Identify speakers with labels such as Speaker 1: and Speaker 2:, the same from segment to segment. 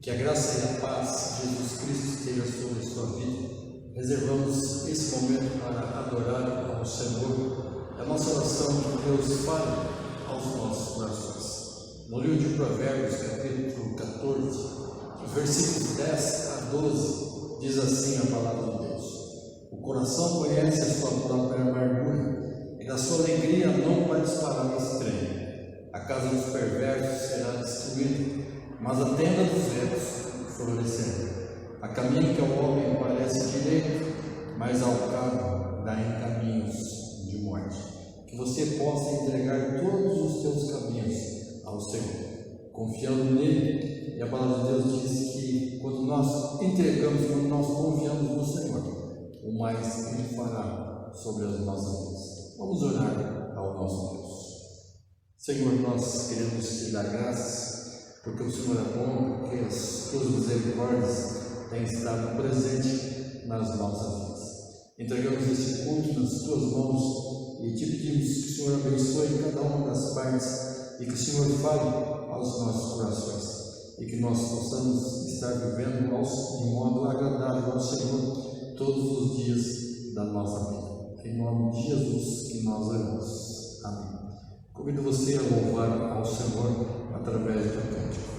Speaker 1: Que a graça e a paz de Jesus Cristo esteja sobre a sua vida. Reservamos esse momento para adorar ao Senhor. A nossa oração que Deus fale aos nossos corações. No livro de Provérbios, capítulo 14, versículos 10 a 12, diz assim a palavra de Deus: O coração conhece a sua própria amargura, e da sua alegria não vai disparar o estranho. A casa dos perversos será destruída, mas a tenda dos retos florescerá. A caminho que ao homem parece direito, mas ao cabo dá em caminhos de morte. Que você possa entregar todos os seus caminhos ao Senhor, confiando nele. E a palavra de Deus diz que quando nós entregamos, quando nós confiamos no Senhor, o mais Ele fará sobre as nossas vidas. Vamos orar ao nosso Deus. Senhor, nós queremos te dar graças, porque o Senhor é bom, porque as tuas misericórdias têm estado presentes nas nossas vidas. Entregamos este culto nas tuas mãos e te pedimos que o Senhor abençoe cada uma das partes e que o Senhor fale aos nossos corações e que nós possamos estar vivendo de modo agradável ao Senhor todos os dias da nossa vida. Em nome de Jesus que nós oramos. Amém. Convido você a louvar ao Senhor através do cântico.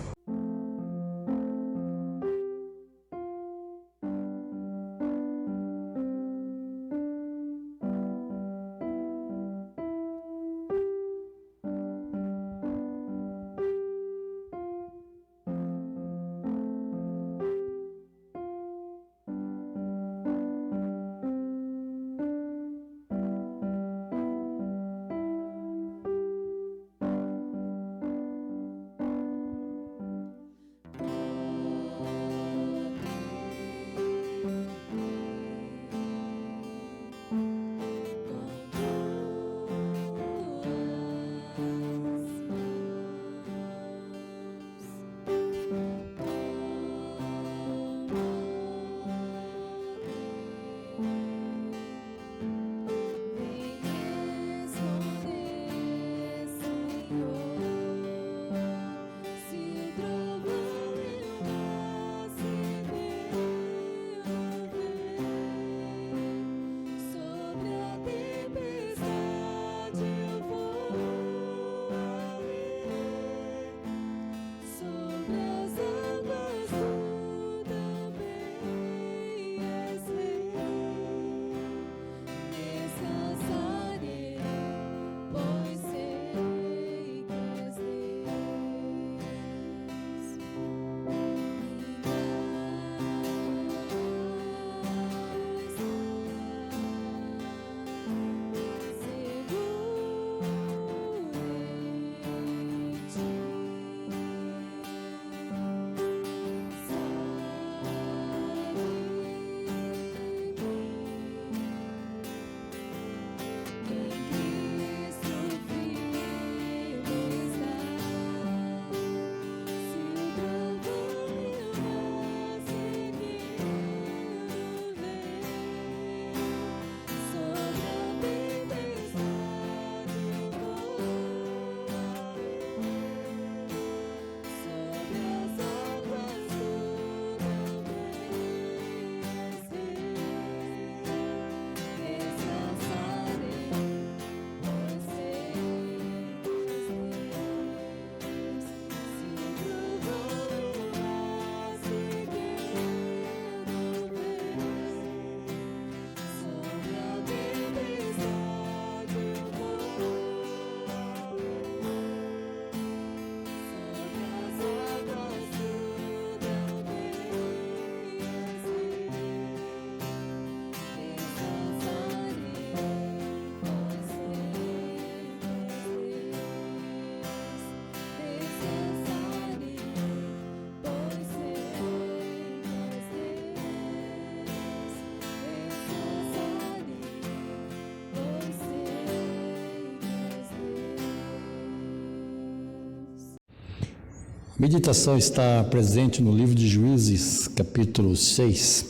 Speaker 2: A meditação está presente no livro de Juízes, capítulo 6,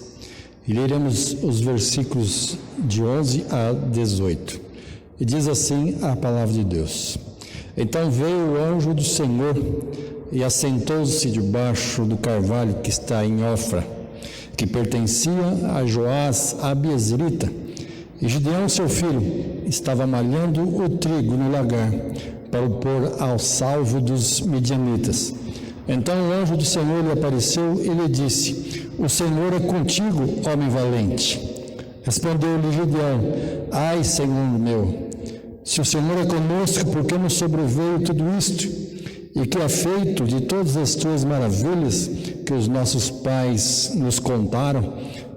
Speaker 2: e leremos os versículos de 11 a 18. E diz assim a palavra de Deus: Então veio o anjo do Senhor e assentou-se debaixo do carvalho que está em Ofra, que pertencia a Joás Abiezrita. E Gideão, seu filho, estava malhando o trigo no lagar, para o pôr ao salvo dos midianitas. Então o anjo do Senhor lhe apareceu e lhe disse: O Senhor é contigo, homem valente. Respondeu-lhe Gideão: Ai, Senhor meu, se o Senhor é conosco, por que nos sobreveio tudo isto? E que é feito de todas as tuas maravilhas que os nossos pais nos contaram,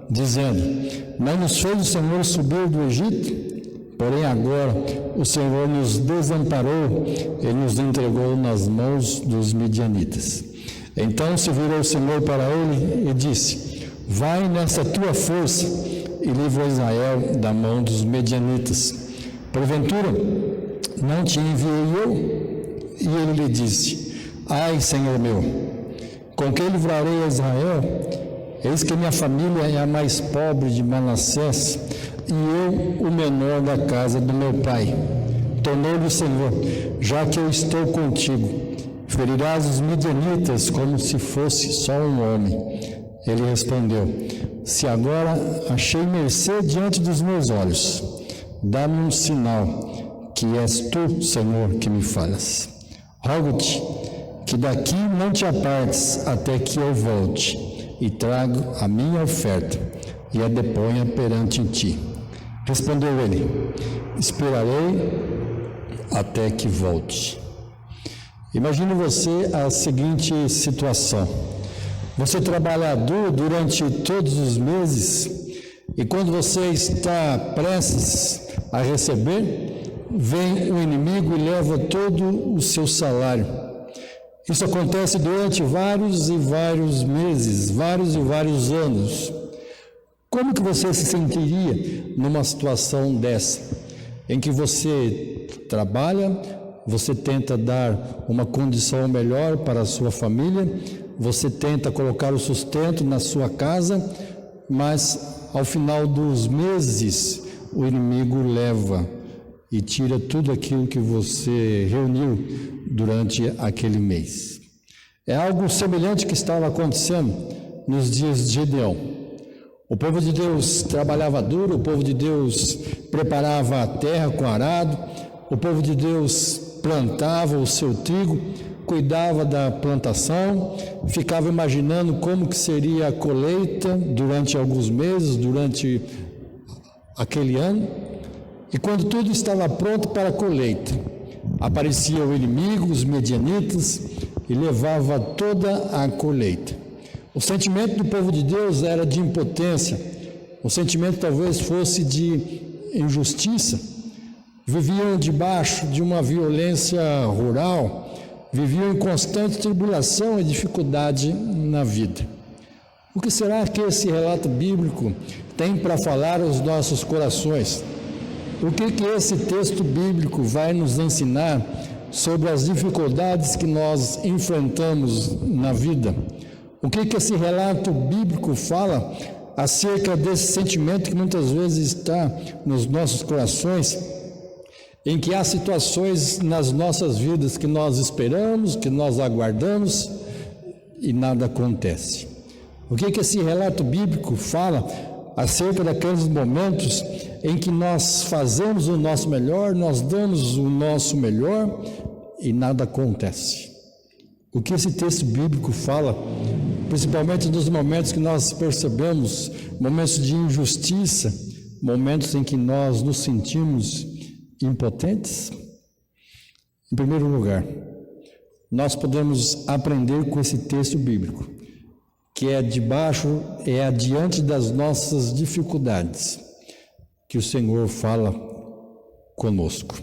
Speaker 2: dizendo: Não nos fez o Senhor subir do Egito? Porém agora o Senhor nos desamparou e nos entregou nas mãos dos midianitas. Então se virou o Senhor para ele e disse: Vai nessa tua força e livra Israel da mão dos midianitas. Porventura não te enviei eu? E ele lhe disse: Ai, Senhor meu, com que livrarei a Israel? Eis que minha família é a mais pobre de Manassés, e eu o menor da casa do meu pai. Tornou-lhe o Senhor: Já que eu estou contigo, ferirás os midianitas como se fosse só um homem. Ele respondeu: Se agora achei mercê diante dos meus olhos, dá-me um sinal que és tu, Senhor, que me falas. Rogo-te que daqui não te apartes até que eu volte e trago a minha oferta e a deponha perante ti. Respondeu ele: Esperarei até que volte. Imagine você a seguinte situação: você trabalha duro durante todos os meses e quando você está prestes a receber, vem o inimigo e leva todo o seu salário. Isso acontece durante vários e vários meses, vários e vários anos. Como que você se sentiria numa situação dessa, em que você trabalha, você tenta dar uma condição melhor para a sua família, você tenta colocar o sustento na sua casa, mas ao final dos meses o inimigo leva e tira tudo aquilo que você reuniu durante aquele mês. É algo semelhante que estava acontecendo nos dias de Gideão. O povo de Deus trabalhava duro, o povo de Deus preparava a terra com arado, o povo de Deus plantava o seu trigo, cuidava da plantação, ficava imaginando como que seria a colheita durante alguns meses, durante aquele ano. E quando tudo estava pronto para a colheita, aparecia o inimigo, os midianitas, e levava toda a colheita. O sentimento do povo de Deus era de impotência, o sentimento talvez fosse de injustiça. Viviam debaixo de uma violência rural, viviam em constante tribulação e dificuldade na vida. O que será que esse relato bíblico tem para falar aos nossos corações? O que esse texto bíblico vai nos ensinar sobre as dificuldades que nós enfrentamos na vida? O que esse relato bíblico fala acerca desse sentimento que muitas vezes está nos nossos corações, em que há situações nas nossas vidas que nós esperamos, que nós aguardamos e nada acontece? O que esse relato bíblico fala acerca daqueles momentos em que nós fazemos o nosso melhor, nós damos o nosso melhor e nada acontece? O que esse texto bíblico fala, principalmente nos momentos que nós percebemos, momentos de injustiça, momentos em que nós nos sentimos impotentes? Em primeiro lugar, nós podemos aprender com esse texto bíblico, que é adiante das nossas dificuldades, que o Senhor fala conosco.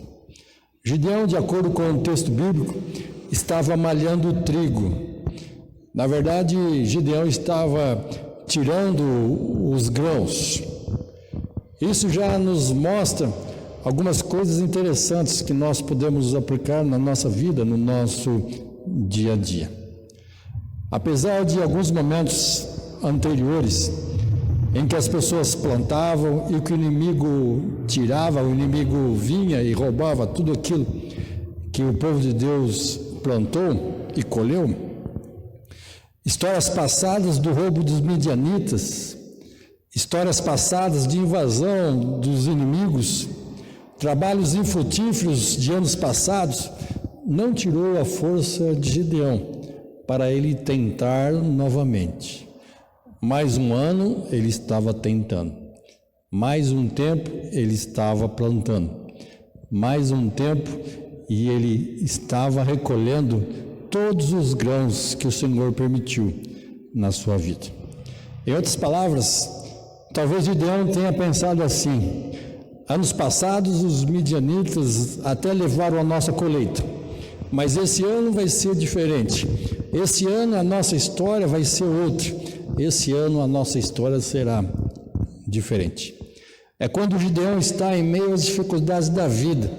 Speaker 2: Gideão, de acordo com o texto bíblico, estava malhando o trigo. Na verdade, Gideão estava tirando os grãos. Isso já nos mostra algumas coisas interessantes que nós podemos aplicar na nossa vida, no nosso dia a dia. Apesar de alguns momentos anteriores em que as pessoas plantavam e que o inimigo tirava, o inimigo vinha e roubava tudo aquilo que o povo de Deus plantou e colheu, histórias passadas do roubo dos midianitas, histórias passadas de invasão dos inimigos, trabalhos infrutíferos de anos passados, não tirou a força de Gideão para ele tentar novamente. Mais um ano ele estava tentando, mais um tempo ele estava plantando, mais um tempo e ele estava recolhendo todos os grãos que o Senhor permitiu na sua vida. Em outras palavras, talvez Gideão tenha pensado assim: anos passados os midianitas até levaram a nossa colheita, mas esse ano vai ser diferente. Esse ano a nossa história vai ser outra. Esse ano a nossa história será diferente. É quando Gideão está em meio às dificuldades da vida,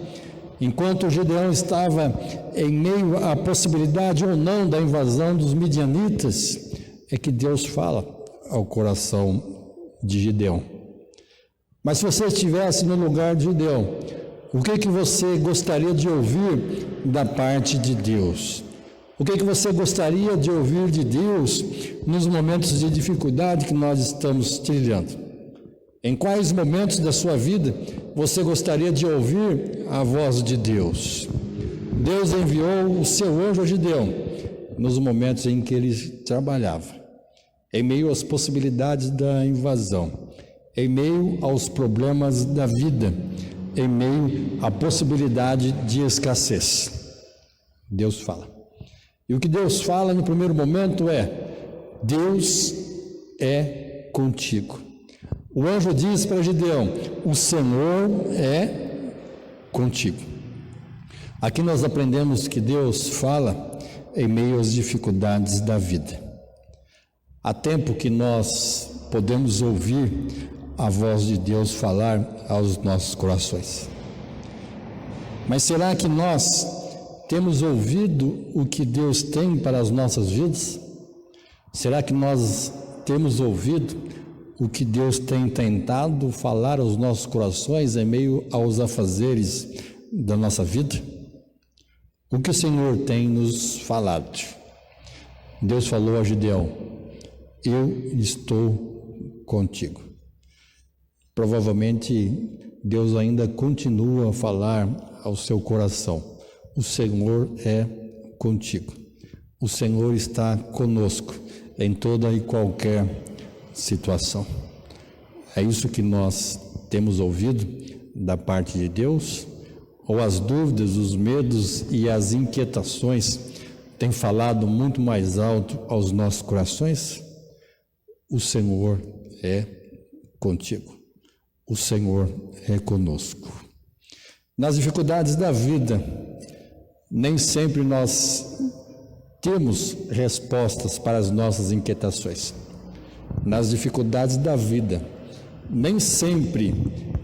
Speaker 2: enquanto Gideão estava em meio à possibilidade ou não da invasão dos midianitas, é que Deus fala ao coração de Gideão. Mas se você estivesse no lugar de Gideão, o que você gostaria de ouvir da parte de Deus? O que você gostaria de ouvir de Deus nos momentos de dificuldade que nós estamos trilhando? Em quais momentos da sua vida você gostaria de ouvir a voz de Deus? Deus enviou o seu anjo a Gideão nos momentos em que ele trabalhava, em meio às possibilidades da invasão, em meio aos problemas da vida, em meio à possibilidade de escassez. Deus fala. E o que Deus fala no primeiro momento é: Deus é contigo. O anjo diz para Gideão: o Senhor é contigo. Aqui nós aprendemos que Deus fala em meio às dificuldades da vida. Há tempo que nós podemos ouvir a voz de Deus falar aos nossos corações. Mas será que nós temos ouvido o que Deus tem para as nossas vidas? Será que nós temos ouvido o que Deus tem tentado falar aos nossos corações em meio aos afazeres da nossa vida? O que o Senhor tem nos falado? Deus falou a Gideão: eu estou contigo. Provavelmente Deus ainda continua a falar ao seu coração: o Senhor é contigo. O Senhor está conosco em toda e qualquer situação. É isso que nós temos ouvido da parte de Deus? Ou as dúvidas, os medos e as inquietações têm falado muito mais alto aos nossos corações? O Senhor é contigo. O Senhor é conosco. Nas dificuldades da vida, nem sempre nós temos respostas para as nossas inquietações. Nas dificuldades da vida, nem sempre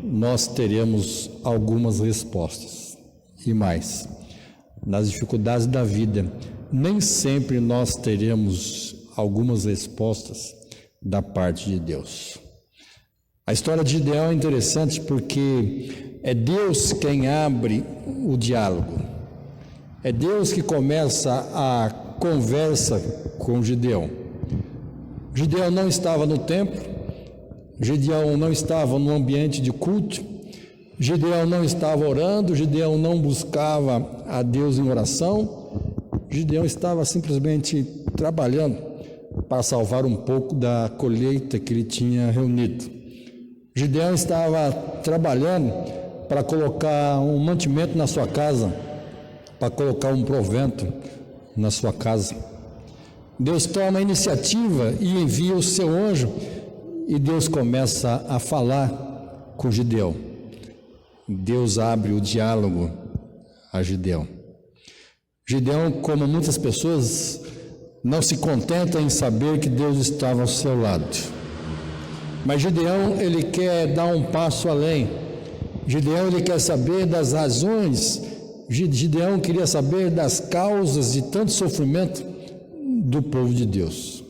Speaker 2: nós teremos algumas respostas. E mais, nas dificuldades da vida, nem sempre nós teremos algumas respostas da parte de Deus. A história de Gideão é interessante porque é Deus quem abre o diálogo. É Deus que começa a conversa com Gideão. Gideão não estava no templo, Gideão não estava no ambiente de culto, Gideão não estava orando, Gideão não buscava a Deus em oração, Gideão estava simplesmente trabalhando para salvar um pouco da colheita que ele tinha reunido. Gideão estava trabalhando para colocar um mantimento na sua casa, para colocar um provento na sua casa. Deus toma a iniciativa e envia o seu anjo, e Deus começa a falar com Gideão. Deus abre o diálogo a Gideão. Gideão, como muitas pessoas, não se contenta em saber que Deus estava ao seu lado. Mas Gideão, ele quer dar um passo além. Gideão, ele quer saber das razões. Gideão queria saber das causas de tanto sofrimento do povo de Deus.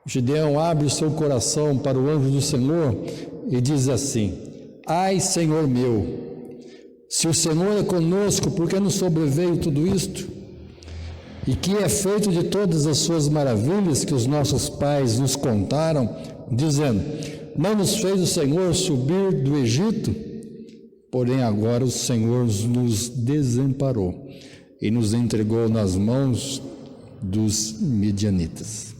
Speaker 2: Gideão abre o seu coração para o anjo do Senhor e diz assim: ai, Senhor meu, Se o Senhor é conosco, por que nos sobreveio tudo isto? E que é feito de todas as suas maravilhas que os nossos pais nos contaram, dizendo: não nos fez o Senhor subir do Egito? Porém agora o Senhor nos desamparou e nos entregou nas mãos dos midianitas.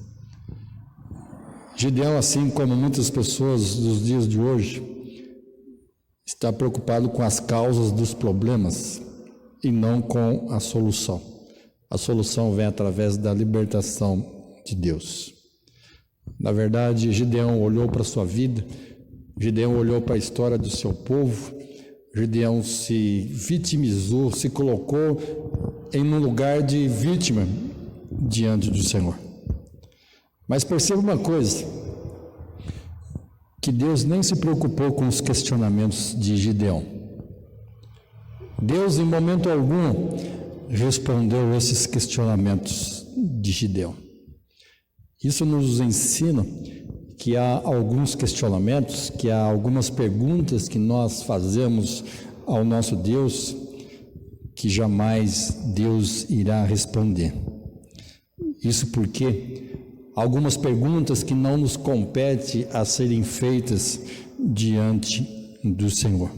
Speaker 2: Gideão, assim como muitas pessoas dos dias de hoje, está preocupado com as causas dos problemas e não com a solução. A solução vem através da libertação de Deus. Na verdade, Gideão olhou para a sua vida, Gideão olhou para a história do seu povo, Gideão se vitimizou, se colocou em um lugar de vítima diante do Senhor. Mas perceba uma coisa, que Deus nem se preocupou com os questionamentos de Gideão. Deus, em momento algum, respondeu esses questionamentos de Gideão. Isso nos ensina que há alguns questionamentos, que há algumas perguntas que nós fazemos ao nosso Deus, que jamais Deus irá responder. Isso porque algumas perguntas que não nos compete a serem feitas diante do Senhor.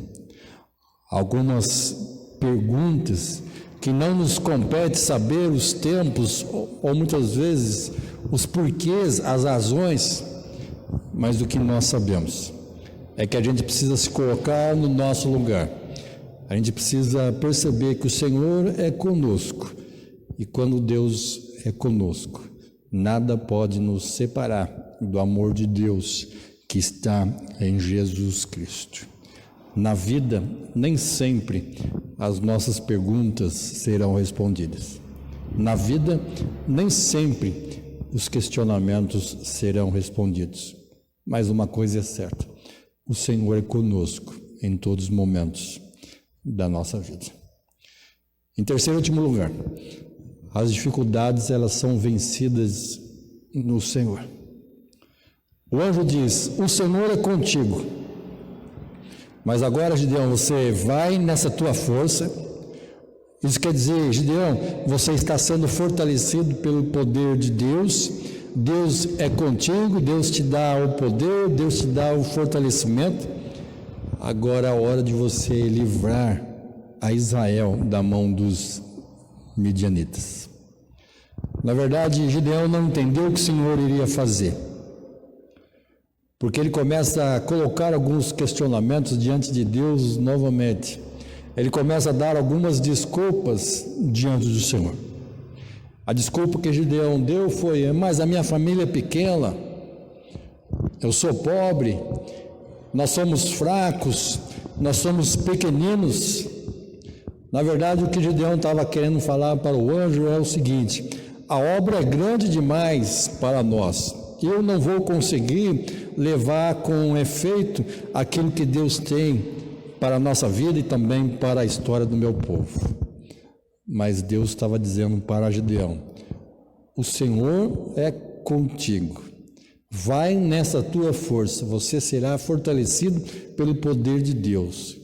Speaker 2: Algumas perguntas que não nos compete saber os tempos, ou muitas vezes os porquês, as razões, mas o que nós sabemos é que a gente precisa se colocar no nosso lugar. A gente precisa perceber que o Senhor é conosco, e quando Deus é conosco, nada pode nos separar do amor de Deus que está em Jesus Cristo. Na vida, nem sempre as nossas perguntas serão respondidas. Na vida, nem sempre os questionamentos serão respondidos. Mas uma coisa é certa: o Senhor é conosco em todos os momentos da nossa vida. Em terceiro e último lugar, as dificuldades, elas são vencidas no Senhor. O anjo diz: o Senhor é contigo. Mas agora, Gideão, você vai nessa tua força. Isso quer dizer, Gideão, você está sendo fortalecido pelo poder de Deus. Deus é contigo, Deus te dá o poder, Deus te dá o fortalecimento. Agora é a hora de você livrar a Israel da mão dos midianitas. Na verdade, Gideão não entendeu o que o Senhor iria fazer, porque ele começa a colocar alguns questionamentos diante de Deus novamente. Ele começa a dar algumas desculpas diante do Senhor. A desculpa que Gideão deu foi: mas a minha família é pequena, eu sou pobre, nós somos fracos, nós somos pequeninos. Na verdade, o que Gideão estava querendo falar para o anjo é o seguinte: a obra é grande demais para nós, eu não vou conseguir levar com efeito aquilo que Deus tem para a nossa vida e também para a história do meu povo. Mas Deus estava dizendo para Gideão: o Senhor é contigo, vai nessa tua força, você será fortalecido pelo poder de Deus.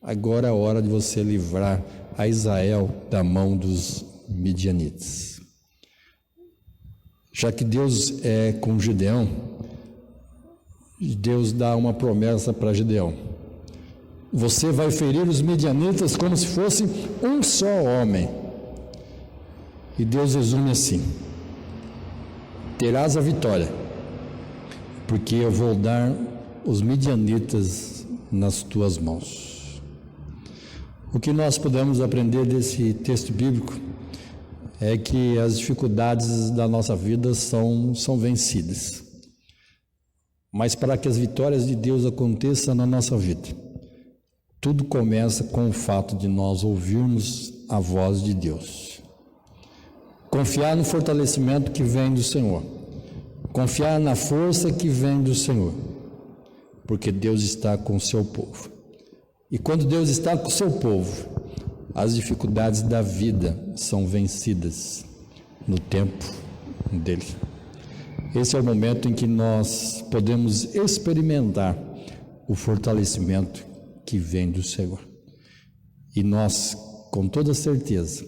Speaker 2: Agora é a hora de você livrar a Israel da mão dos midianitas. Já que Deus é com Gideão, Deus dá uma promessa para Gideão: você vai ferir os midianitas como se fosse um só homem. E Deus resume assim: terás a vitória, porque eu vou dar os midianitas nas tuas mãos. O que nós podemos aprender desse texto bíblico é que as dificuldades da nossa vida são vencidas. Mas para que as vitórias de Deus aconteçam na nossa vida, tudo começa com o fato de nós ouvirmos a voz de Deus. Confiar no fortalecimento que vem do Senhor. Confiar na força que vem do Senhor. Porque Deus está com o seu povo. E quando Deus está com o seu povo, as dificuldades da vida são vencidas no tempo dele. Esse é o momento em que nós podemos experimentar o fortalecimento que vem do Senhor. E nós, com toda certeza,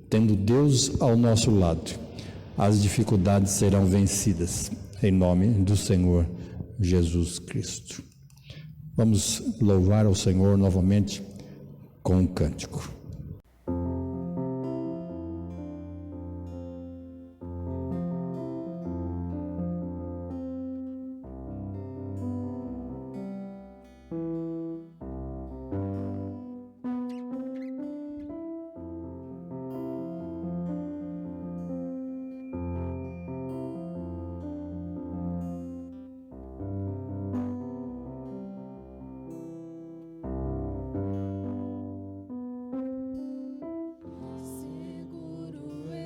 Speaker 2: tendo Deus ao nosso lado, as dificuldades serão vencidas, em nome do Senhor Jesus Cristo. Vamos louvar ao Senhor novamente com um cântico.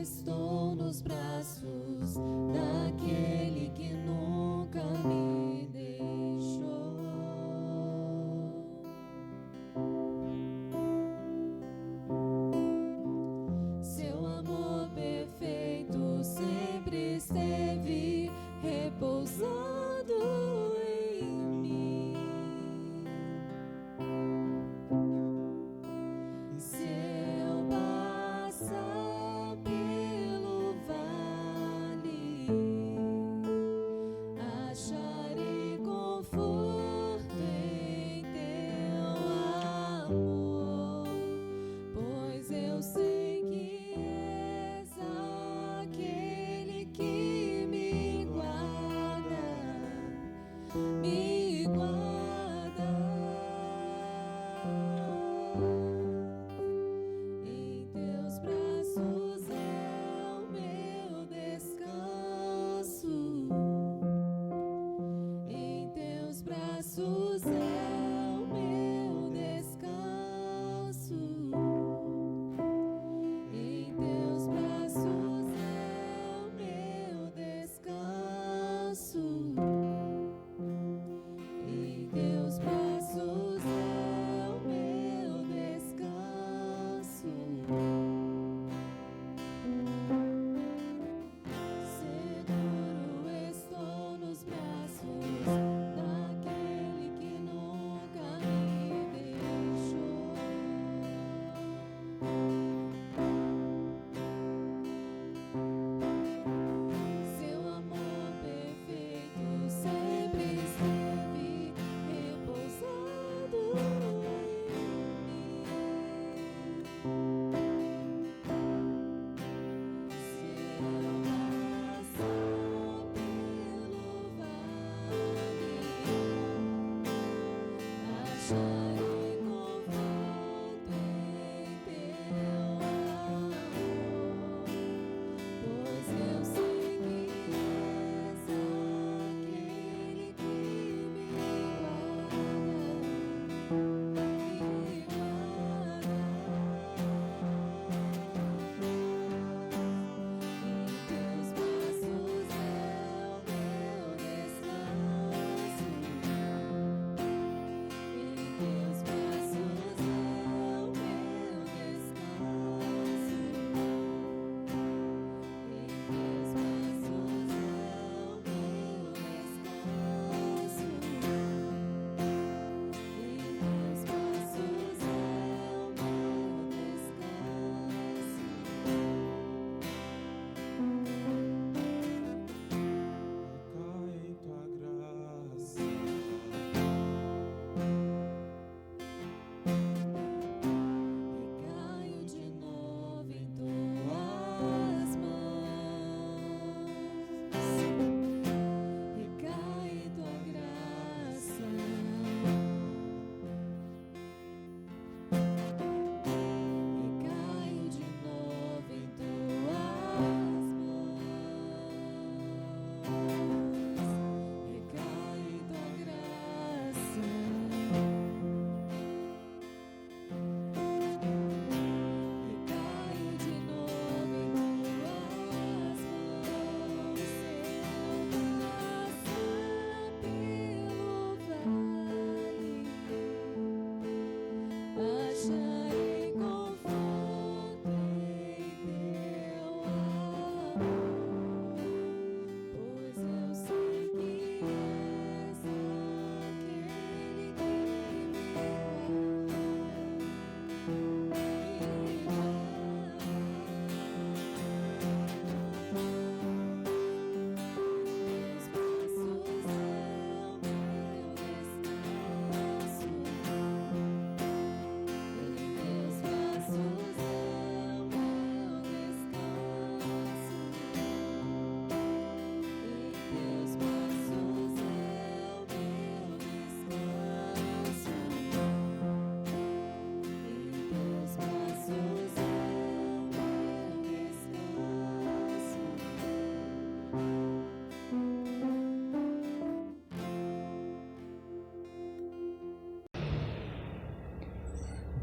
Speaker 3: Estou nos braços daquele que nunca me deixou. Seu amor perfeito sempre esteve repousando em mim. E se eu passar pelo vale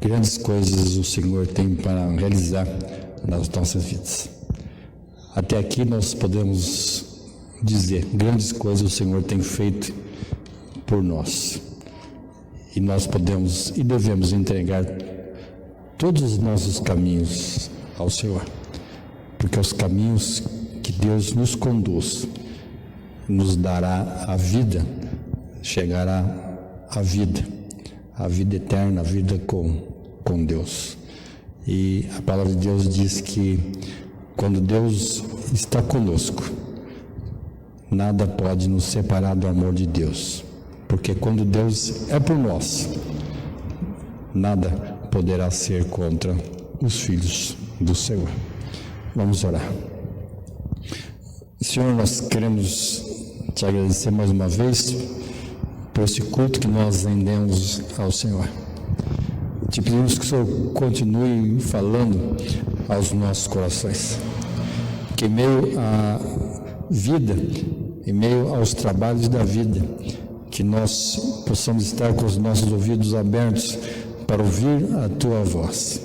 Speaker 2: grandes coisas o Senhor tem para realizar nas nossas vidas. Até aqui nós podemos dizer, grandes coisas o Senhor tem feito por nós. E nós podemos e devemos entregar todos os nossos caminhos ao Senhor. Porque os caminhos que Deus nos conduz, nos dará a vida, chegará a vida eterna, a vida com Deus. E a palavra de Deus diz que quando Deus está conosco, nada pode nos separar do amor de Deus, porque quando Deus é por nós, nada poderá ser contra os filhos do Senhor. Vamos orar. Senhor, nós queremos te agradecer mais uma vez por esse culto que nós rendemos ao Senhor. Te pedimos que o Senhor continue falando aos nossos corações, que em meio à vida, em meio aos trabalhos da vida, que nós possamos estar com os nossos ouvidos abertos para ouvir a Tua voz.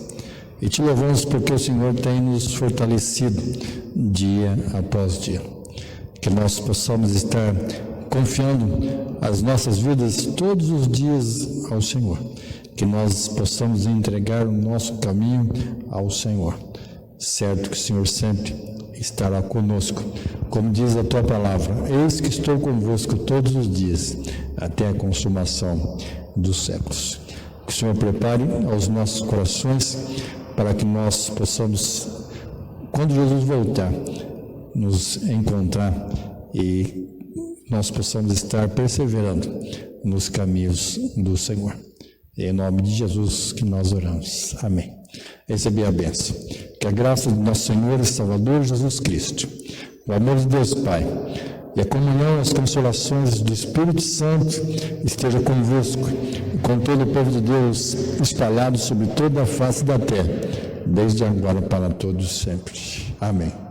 Speaker 2: E te louvamos porque o Senhor tem nos fortalecido dia após dia. Que nós possamos estar confiando as nossas vidas todos os dias ao Senhor. Que nós possamos entregar o nosso caminho ao Senhor. Certo que o Senhor sempre estará conosco. Como diz a Tua palavra, eis que estou convosco todos os dias, até a consumação dos séculos. Que o Senhor prepare aos nossos corações para que nós possamos, quando Jesus voltar, nos encontrar e nós possamos estar perseverando nos caminhos do Senhor. É em nome de Jesus que nós oramos. Amém. Receber a bênção. Que a graça do nosso Senhor e Salvador Jesus Cristo, o amor de Deus Pai e a comunhão e as consolações do Espírito Santo esteja convosco e com todo o povo de Deus espalhado sobre toda a face da terra, desde agora para todos sempre. Amém.